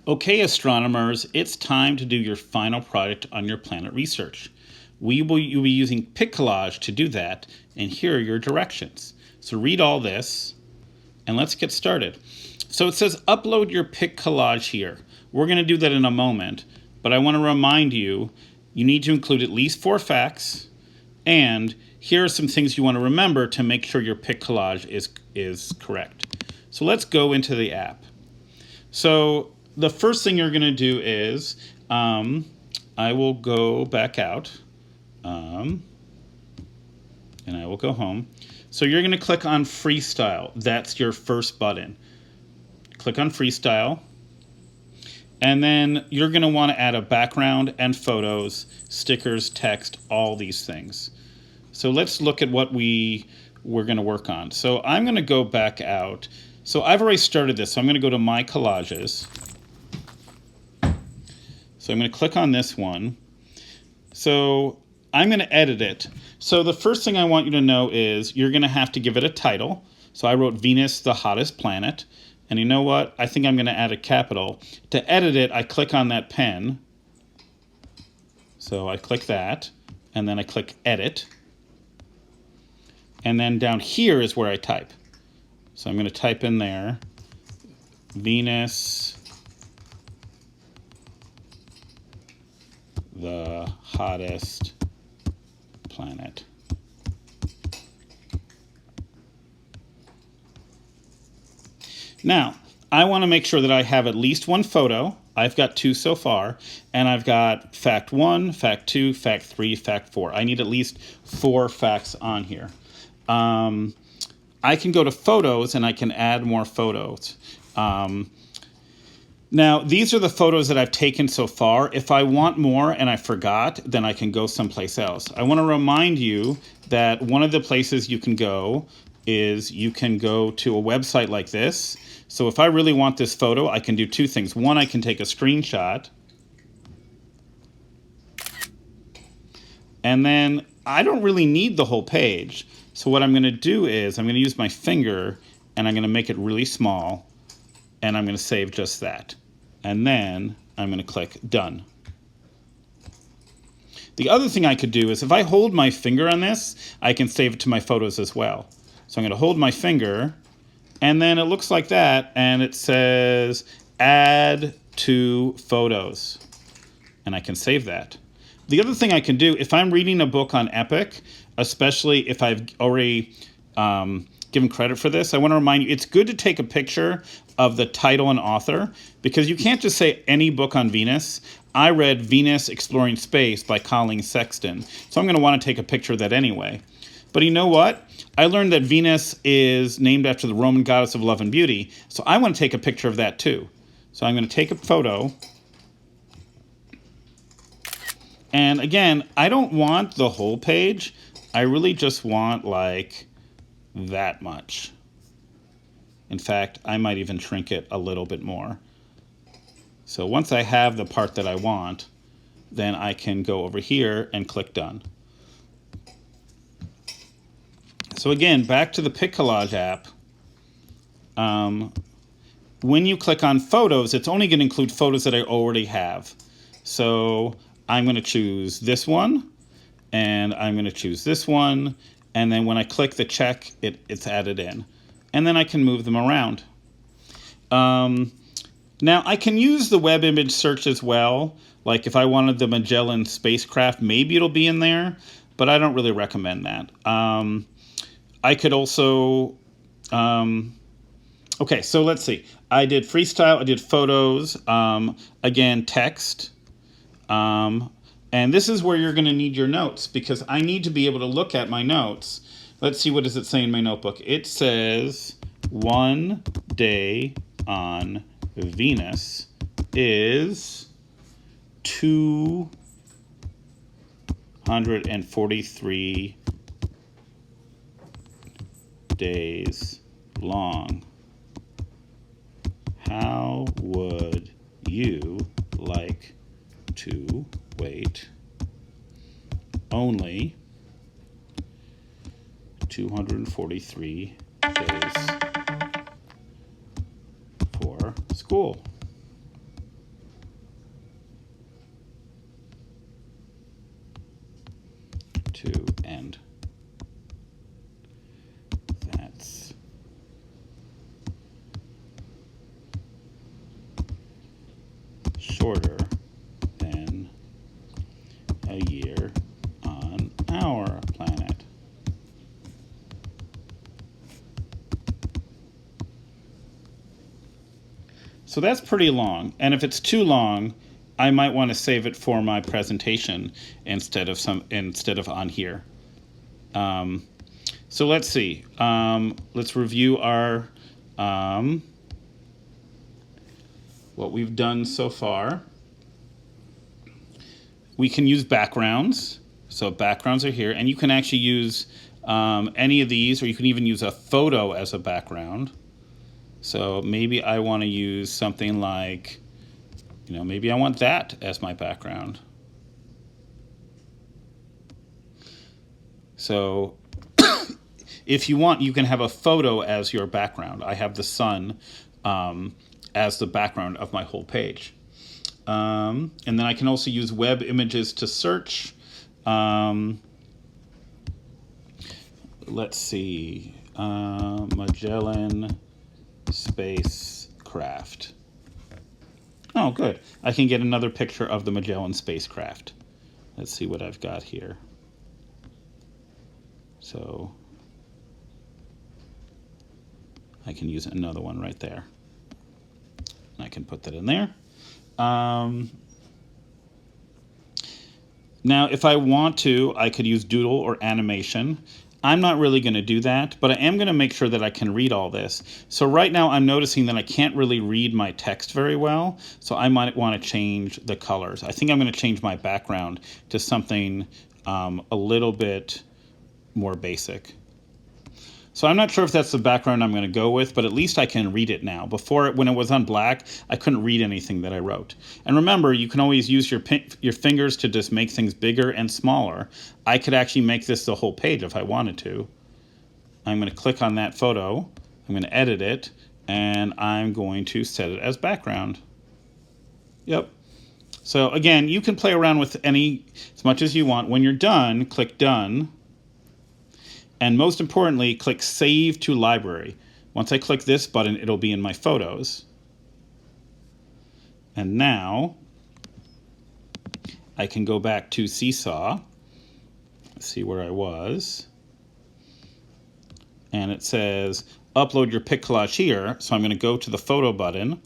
Okay, astronomers, it's time to do your final project on your planet research. You'll be using Pic Collage to do that, and here are your directions. So read all this, and let's get started. So it says upload your Pic Collage here. We're going to do that in a moment, but I want to remind you, you need to include at least 4 facts, and here are some things you want to remember to make sure your Pic Collage is correct. So let's go into the app. So the first thing you're going to do is, I will go back out, and I will go home. So you're going to click on Freestyle. That's your first button. Click on Freestyle. And then you're going to want to add a background and photos, stickers, text, all these things. So let's look at what we're going to work on. So I'm going to go back out. So I've already started this. So I'm going to go to My Collages. So I'm going to click on this one. So I'm going to edit it. So the first thing I want you to know is you're going to have to give it a title. So I wrote Venus, the hottest planet. And you know what? I think I'm going to add a capital. To edit it, I click on that pen. So I click that, and then I click Edit. And then down here is where I type. So I'm going to type in there, Venus, the hottest planet. Now, I want to make sure that I have at least one photo. I've got 2 so far, and I've got fact 1, fact 2, fact 3, fact 4. I need at least 4 facts on here. I can go to photos and I can add more photos. Now, these are the photos that I've taken so far. If I want more and I forgot, then I can go someplace else. I want to remind you that one of the places you can go is you can go to a website like this. So if I really want this photo, I can do 2 things. One, I can take a screenshot. And then I don't really need the whole page. So what I'm going to do is I'm going to use my finger and I'm going to make it really small. And I'm going to save just that. And then I'm going to click Done. The other thing I could do is if I hold my finger on this, I can save it to my photos as well. So I'm going to hold my finger, and then it looks like that, and it says Add to Photos. And I can save that. The other thing I can do, if I'm reading a book on Epic, especially if I've already given credit for this, I want to remind you, it's good to take a picture of the title and author, because you can't just say any book on Venus. I read Venus Exploring Space by Colleen Sexton, so I'm going to want to take a picture of that anyway. But you know what? I learned that Venus is named after the Roman goddess of love and beauty, so I want to take a picture of that too. So I'm going to take a photo. And again, I don't want the whole page. I really just want like that much. In fact, I might even shrink it a little bit more. So once I have the part that I want, then I can go over here and click Done. So again, back to the Pic Collage app. When you click on photos, it's only going to include photos that I already have. So I'm going to choose this one, and I'm going to choose this one, and then when I click the check, it's added in. And then I can move them around. Now, I can use the web image search as well. Like if I wanted the Magellan spacecraft, maybe it'll be in there, but I don't really recommend that. I could also... okay, so let's see. I did freestyle, I did photos, again, text. And this is where you're going to need your notes, because I need to be able to look at my notes. Let's see, what does it say in my notebook? It says, 1 day on Venus is 243 days long. How would you like to wait only 243 days for school? to end. That's shorter than a year on our planet. So that's pretty long, and if it's too long, I might want to save it for my presentation instead of on here. So let's see. Let's review our what we've done so far. We can use backgrounds. So backgrounds are here, and you can actually use any of these, or you can even use a photo as a background. So maybe I want to use something like, maybe I want that as my background. So if you want, you can have a photo as your background. I have the sun as the background of my whole page. And then I can also use web images to search. Let's see, Magellan spacecraft. Oh, good. I can get another picture of the Magellan spacecraft. Let's see what I've got here. So I can use another one right there. I can put that in there. Now, if I want to, I could use doodle or animation. I'm not really going to do that, but I am going to make sure that I can read all this. So right now I'm noticing that I can't really read my text very well, so I might want to change the colors. I think I'm going to change my background to something a little bit more basic. So I'm not sure if that's the background I'm going to go with, but at least I can read it now. Before, when it was on black, I couldn't read anything that I wrote. And remember, you can always use your fingers to just make things bigger and smaller. I could actually make this the whole page if I wanted to. I'm going to click on that photo. I'm going to edit it, and I'm going to set it as background. Yep. So again, you can play around with as much as you want. When you're done, click Done. And most importantly, click Save to Library. Once I click this button, it'll be in my photos. And now I can go back to Seesaw, see where I was. And it says, upload your pic collage here. So I'm going to go to the photo button.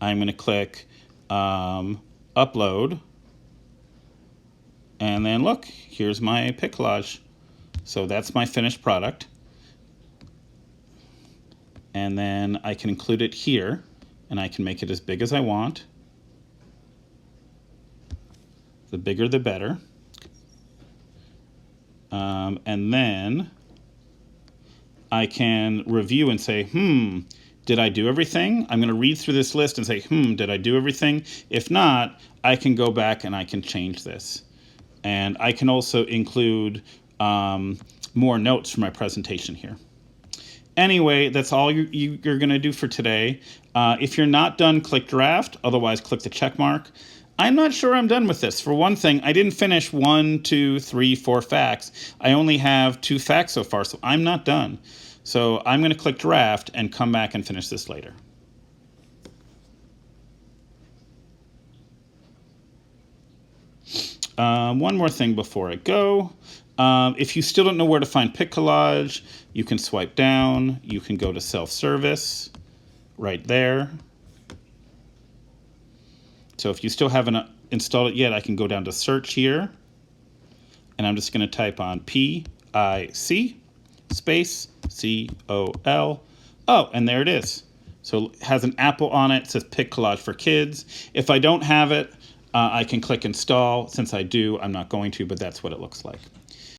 I'm going to click Upload. And then look, here's my pic collage. So that's my finished product. And then I can include it here, and I can make it as big as I want. The bigger the better. And then I can review and say, did I do everything? I'm going to read through this list and say, did I do everything? If not, I can go back and I can change this. And I can also include more notes for my presentation here. Anyway, that's all you're going to do for today. If you're not done, click Draft. Otherwise, click the check mark. I'm not sure I'm done with this. For one thing, I didn't finish 1, 2, 3, 4 facts. I only have 2 facts so far, so I'm not done. So I'm going to click Draft and come back and finish this later. One more thing before I go. If you still don't know where to find Pic Collage, you can swipe down. You can go to Self-Service right there. So if you still haven't installed it yet, I can go down to Search here. And I'm just going to type on PIC space COL. Oh, and there it is. So it has an apple on it. It says Pic Collage for Kids. If I don't have it, I can click Install. Since I do, I'm not going to, but that's what it looks like.